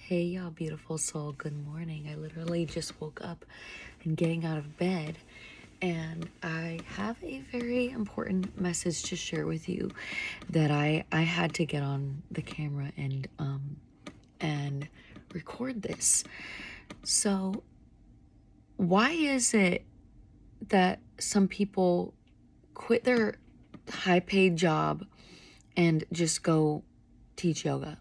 Hey, y'all, beautiful soul. Good morning. I literally just woke up and getting out of bed, and I have a very important message to share with you that I had to get on the camera and record this. So, why is it that some people quit their high-paid job and just go teach yoga?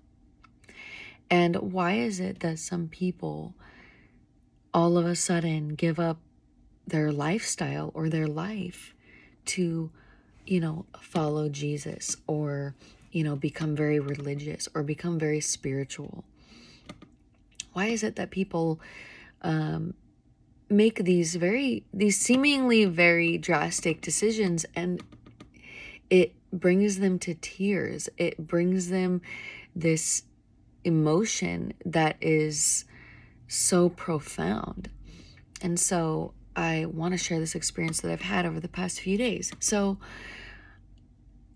And why is it that some people all of a sudden give up their lifestyle or their life to, follow Jesus or, become very religious or become very spiritual? Why is it that people make these seemingly very drastic decisions, and it brings them to tears? It brings them this emotion that is so profound. And so I want to share this experience that I've had over the past few days. So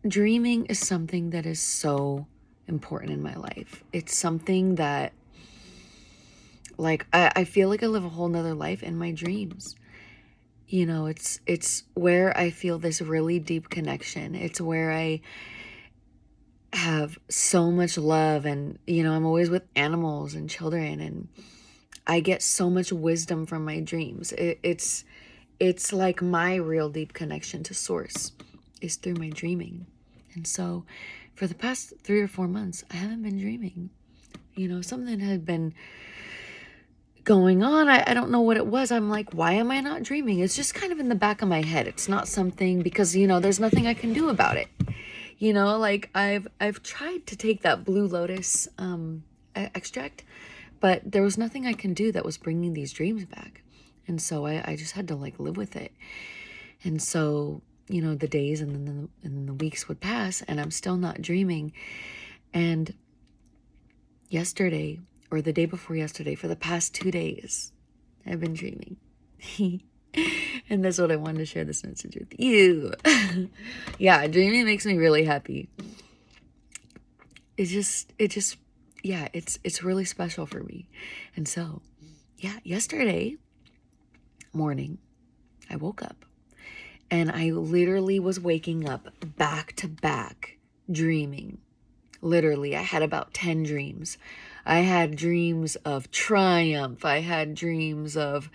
dreaming is something that is so important in my life. It's something that, like, I feel like I live a whole nother life in my dreams. It's where I feel this really deep connection. It's where I have so much love, and I'm always with animals and children, and I get so much wisdom from my dreams. It's like my real deep connection to source is through my dreaming. And so for the past 3 or 4 months, I haven't been dreaming. Something had been going on. I don't know what it was. I'm like, why am I not dreaming? It's just kind of in the back of my head. It's not something, because there's nothing I can do about it. Like I've tried to take that blue lotus extract, but there was nothing I can do that was bringing these dreams back. And so I just had to live with it. And so, the days and then the weeks would pass, and I'm still not dreaming. And yesterday, or the day before yesterday, for the past 2 days, I've been dreaming. And that's what I wanted to share this message with you. Yeah, dreaming makes me really happy. It's really special for me. And so, yesterday morning, I woke up, and I literally was waking up back to back dreaming. Literally, I had about 10 dreams. I had dreams of triumph. I had dreams of,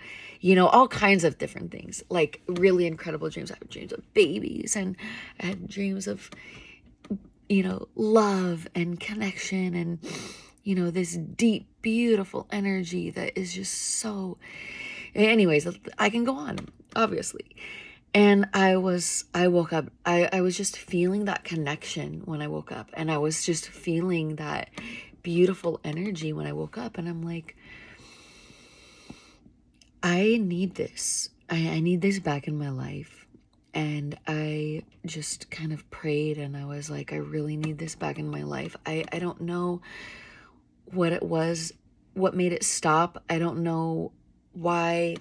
all kinds of different things, like really incredible dreams. I had dreams of babies, and I had dreams of, love and connection, and, this deep, beautiful energy that is just so... Anyways, I can go on, obviously. And I woke up, I was just feeling that connection when I woke up. And I was just feeling that beautiful energy when I woke up. And I'm like, I need this. I need this back in my life. And I just kind of prayed, and I was like, I really need this back in my life. I don't know what it was, what made it stop. I don't know why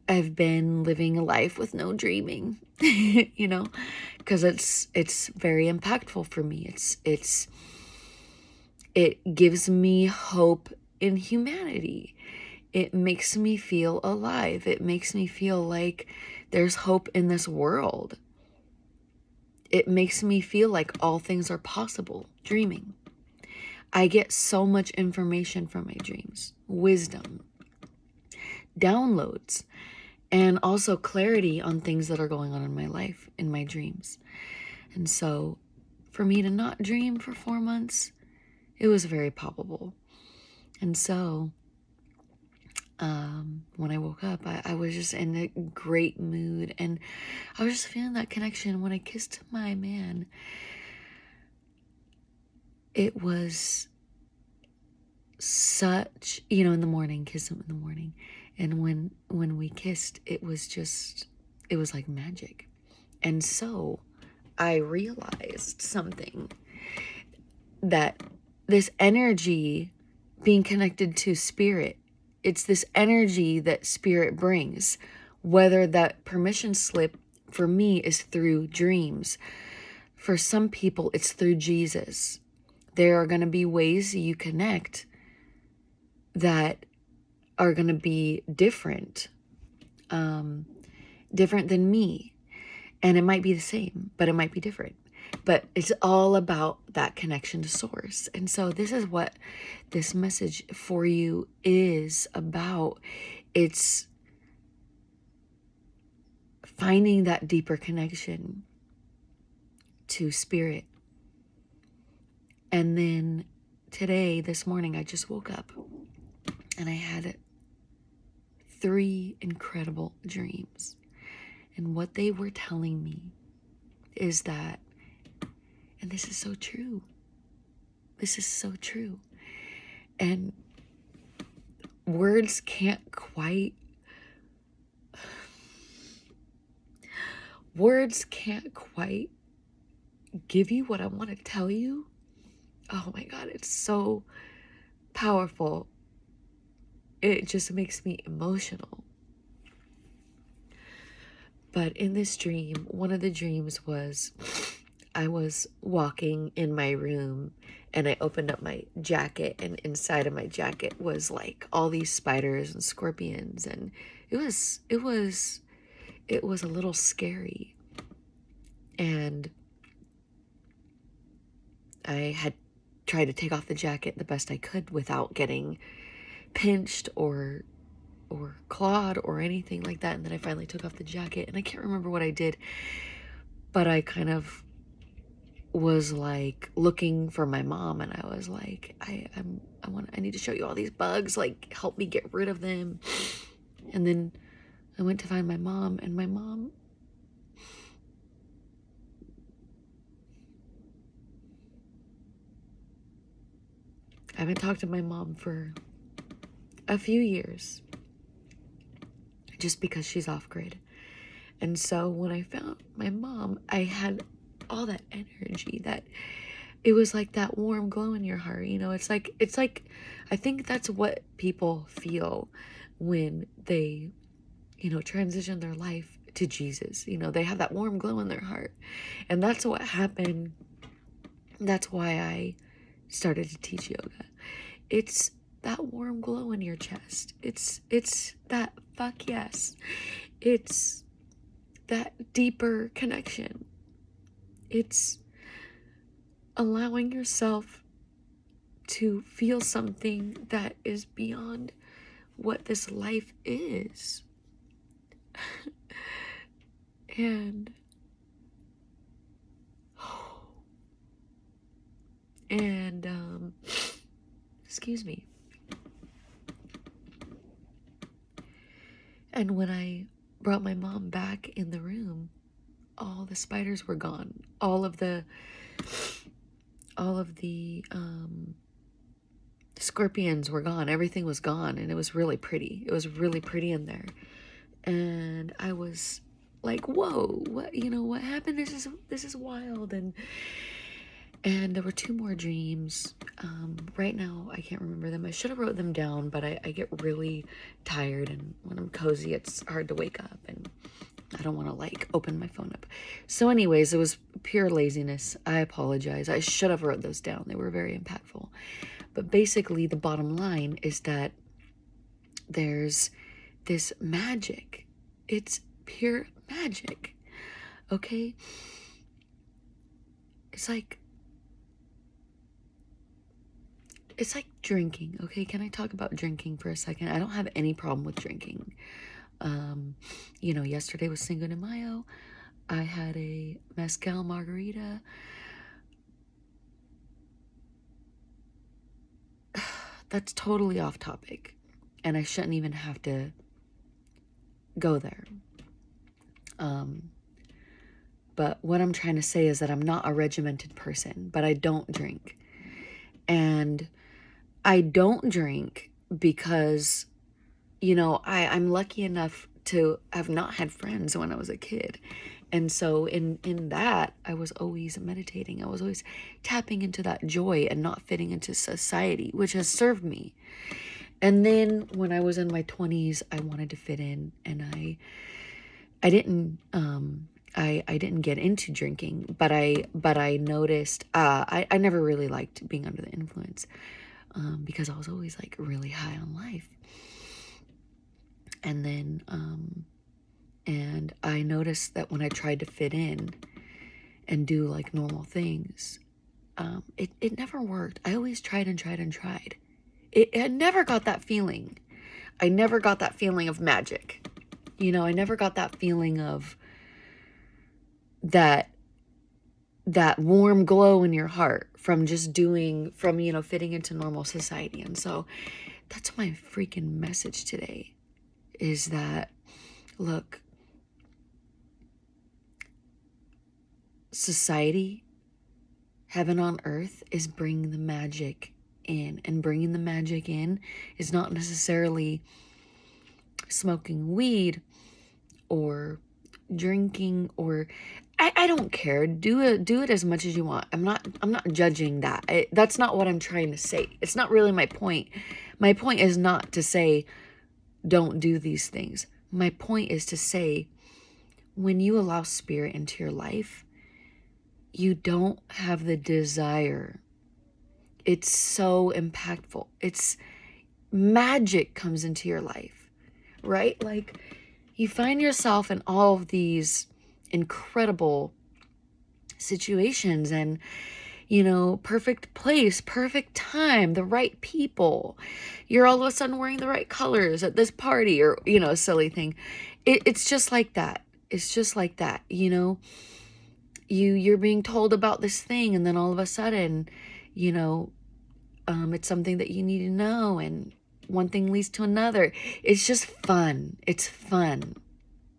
I've been living a life with no dreaming, because it's very impactful for me. It gives me hope in humanity. It makes me feel alive. It makes me feel like there's hope in this world. It makes me feel like all things are possible, dreaming. I get so much information from my dreams, wisdom, downloads, and also clarity on things that are going on in my life, in my dreams. And so for me to not dream for 4 months, it was very palpable. And so when I woke up, I was just in a great mood, and I was just feeling that connection. When I kissed my man, it was such, in the morning, kiss him in the morning. And when we kissed, it was like magic. And so I realized something, that this energy being connected to spirit, it's this energy that spirit brings, whether that permission slip for me is through dreams. For some people, it's through Jesus. There are going to be ways you connect that are going to be different, different than me. And it might be the same, but it might be different. But it's all about that connection to source. And so this is what this message for you is about. It's finding that deeper connection to spirit. And then today, this morning, I just woke up and I had 3 incredible dreams. And what they were telling me is that, and this is so true. This is so true. And words can't quite give you what I want to tell you. Oh my God, it's so powerful. It just makes me emotional. But in this dream, one of the dreams was I was walking in my room and I opened up my jacket, and inside of my jacket was like all these spiders and scorpions, and it was a little scary. And I had tried to take off the jacket the best I could without getting pinched or clawed or anything like that. And then I finally took off the jacket, and I can't remember what I did, but I kind of was like looking for my mom, and I was like, I need to show you all these bugs, like help me get rid of them. And then I went to find my mom, and my mom I haven't talked to my mom for a few years just because she's off grid. And so when I found my mom, I had all that energy, that it was like that warm glow in your heart. You know, it's like I think that's what people feel when they, you know, transition their life to Jesus. You know, they have that warm glow in their heart. And that's what happened. That's why I started to teach yoga. It's that warm glow in your chest. It's that fuck yes. It's that deeper connection. It's allowing yourself to feel something that is beyond what this life is. and excuse me. And when I brought my mom back in the room, all the spiders were gone. All of the scorpions were gone. Everything was gone, and it was really pretty. It was really pretty in there. And I was like, whoa, what happened? This is wild. And there were 2 more dreams. Right now, I can't remember them. I should have wrote them down, but I get really tired, and when I'm cozy, it's hard to wake up, and I don't want to like open my phone up. So anyways, it was pure laziness. I apologize. I should have wrote those down. They were very impactful. But basically, the bottom line is that there's this magic. It's pure magic. Okay? It's like drinking, okay? Can I talk about drinking for a second? I don't have any problem with drinking. Yesterday was Cinco de Mayo. I had a mezcal margarita. That's totally off topic, and I shouldn't even have to go there. But what I'm trying to say is that I'm not a regimented person, but I don't drink. And I don't drink because, I'm lucky enough to have not had friends when I was a kid. And so in that, I was always meditating. I was always tapping into that joy and not fitting into society, which has served me. And then when I was in my 20s, I wanted to fit in, and I didn't get into drinking, but I noticed, I never really liked being under the influence. because I was always like really high on life. And then, and I noticed that when I tried to fit in and do like normal things, it never worked. I always tried and tried and tried. I never got that feeling. I never got that feeling of magic. You know, I never got that feeling of that warm glow in your heart from just doing, from, you know, fitting into normal society. And so that's my freaking message today, is that, look, society, heaven on earth, is bringing the magic in. And bringing the magic in is not necessarily smoking weed or drinking, or I don't care. Do it as much as you want. I'm not judging that. That's not what I'm trying to say. It's not really my point. My point is not to say don't do these things. My point is to say, when you allow spirit into your life, you don't have the desire. It's so impactful. It's magic comes into your life, right? Like, you find yourself in all of these incredible situations and, you know, perfect place, perfect time, the right people. You're all of a sudden wearing the right colors at this party, or, you know, a silly thing. It's just like that. It's just like that, you know. You're being told about this thing, and then all of a sudden, you know, it's something that you need to know, and one thing leads to another. It's just fun. It's fun.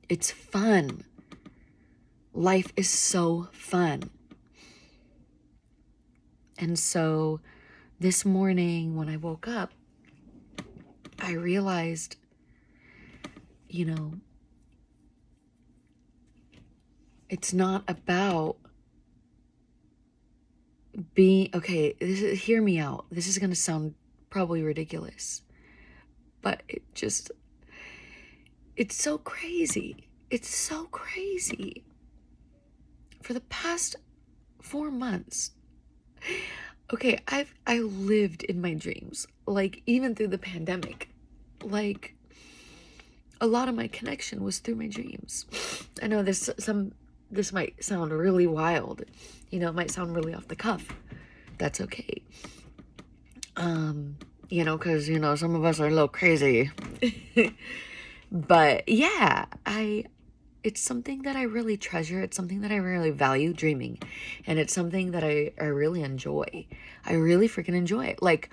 It's fun. Life is so fun. And so this morning when I woke up, I realized, you know, it's not about being, okay, hear me out. This is going to sound probably ridiculous, but it's so crazy. It's so crazy. For the past 4 months, okay, I lived in my dreams, like, even through the pandemic. Like, a lot of my connection was through my dreams. I know this might sound really wild, you know, it might sound really off the cuff. That's okay. You know, because, you know, some of us are a little crazy. But yeah, it's something that I really treasure. It's something that I really value, dreaming. And it's something that I really enjoy. I really freaking enjoy it. Like,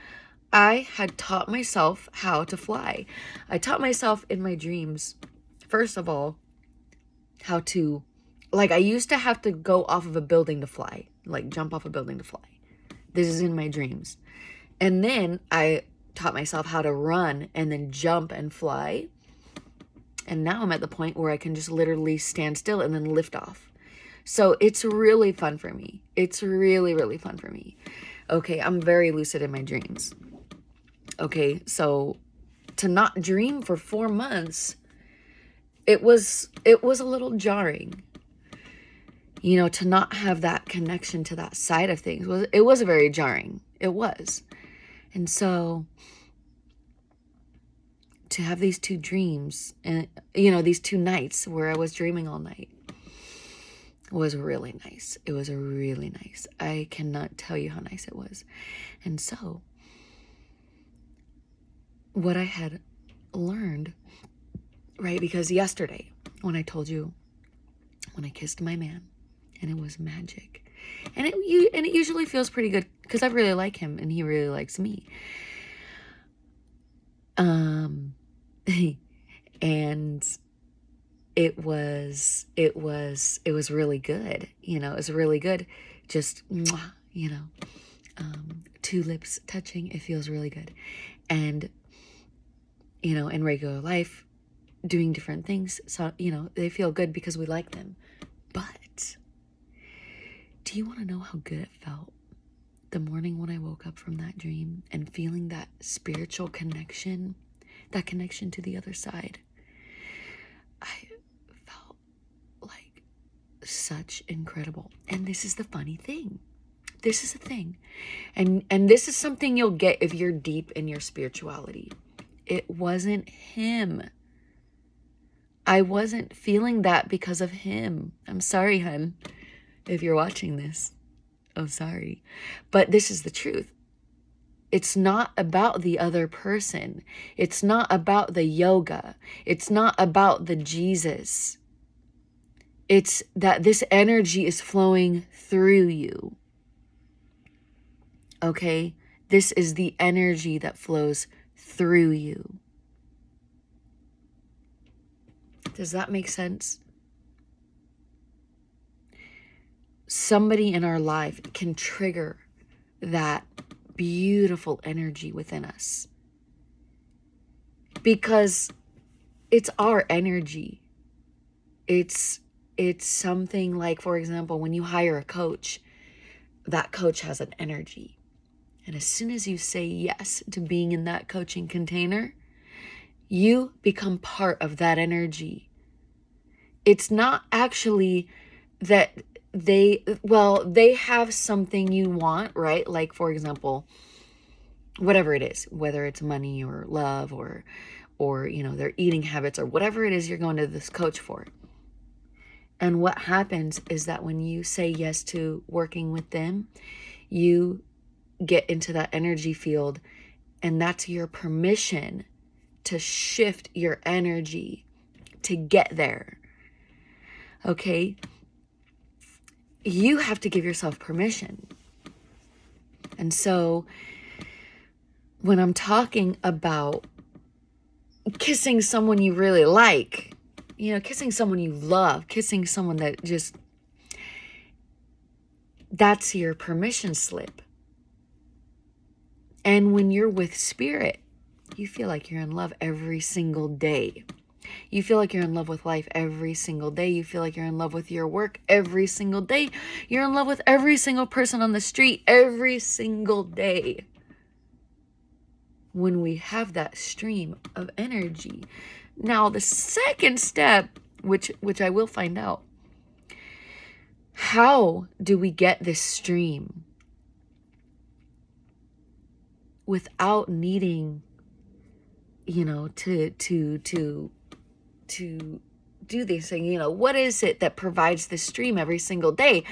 I had taught myself how to fly. I taught myself in my dreams, first of all, how to, like, I used to have to go off of a building to fly, like jump off a building to fly. This is in my dreams. And then I taught myself how to run and then jump and fly. And now I'm at the point where I can just literally stand still and then lift off. So it's really fun for me. It's really, really fun for me. Okay, I'm very lucid in my dreams. Okay, so to not dream for 4 months, it was a little jarring. You know, to not have that connection to that side of things, it was very jarring. It was. And so to have these 2 dreams, and, you know, these 2 nights where I was dreaming all night, was really nice. It was really nice. I cannot tell you how nice it was. And so what I had learned, right, because yesterday when I told you, when I kissed my man, and it was magic, and it usually feels pretty good because I really like him and he really likes me. And it was really good. You know, it was really good. Just, you know, 2 lips touching. It feels really good. And, you know, in regular life, doing different things, so, you know, they feel good because we like them. But do you want to know how good it felt the morning when I woke up from that dream and feeling that spiritual connection, that connection to the other side? I felt like such incredible. And this is the funny thing. This is a thing. And this is something you'll get if you're deep in your spirituality. It wasn't him. I wasn't feeling that because of him. I'm sorry, hun, if you're watching this. I'm sorry. But this is the truth. It's not about the other person. It's not about the yoga. It's not about the Jesus. It's that this energy is flowing through you. Okay? This is the energy that flows through you. Does that make sense? Somebody in our life can trigger that beautiful energy within us because it's our energy. It's something like, for example, when you hire a coach, that coach has an energy. And as soon as you say yes to being in that coaching container, you become part of that energy. It's not actually that they have something you want, right? Like, for example, whatever it is, whether it's money or love or their eating habits or whatever it is you're going to this coach for. And what happens is that when you say yes to working with them, you get into that energy field, and that's your permission to shift your energy to get there. Okay? You have to give yourself permission. And so when I'm talking about kissing someone you really like, kissing someone you love, kissing someone that just, that's your permission slip. And when you're with spirit, you feel like you're in love every single day. You feel like you're in love with life every single day. You feel like you're in love with your work every single day. You're in love with every single person on the street every single day. When we have that stream of energy. Now, the second step, which I will find out, how do we get this stream without needing, to do these things? What is it that provides this stream every single day?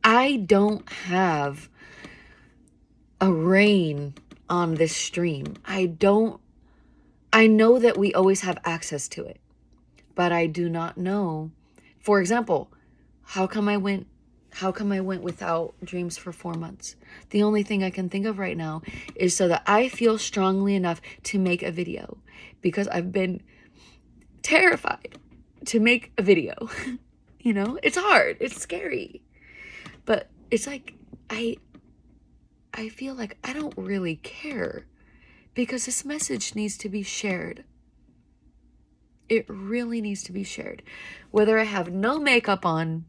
I don't have a rein on this stream. I know that we always have access to it, but I do not know. For example, how come I went without dreams for 4 months? The only thing I can think of right now is so that I feel strongly enough to make a video, because I've been terrified to make a video. It's hard, it's scary, but it's like I feel like I don't really care, because this message needs to be shared. It really needs to be shared. Whether I have no makeup on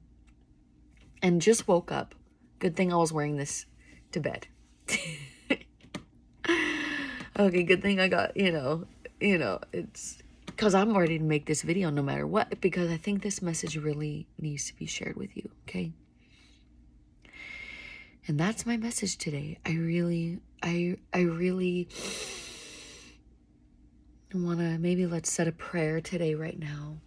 and just woke up. Good thing I was wearing this to bed. Okay, good thing I got, it's because I'm ready to make this video no matter what, because I think this message really needs to be shared with you, okay? And that's my message today. I really want to, maybe let's set a prayer today right now.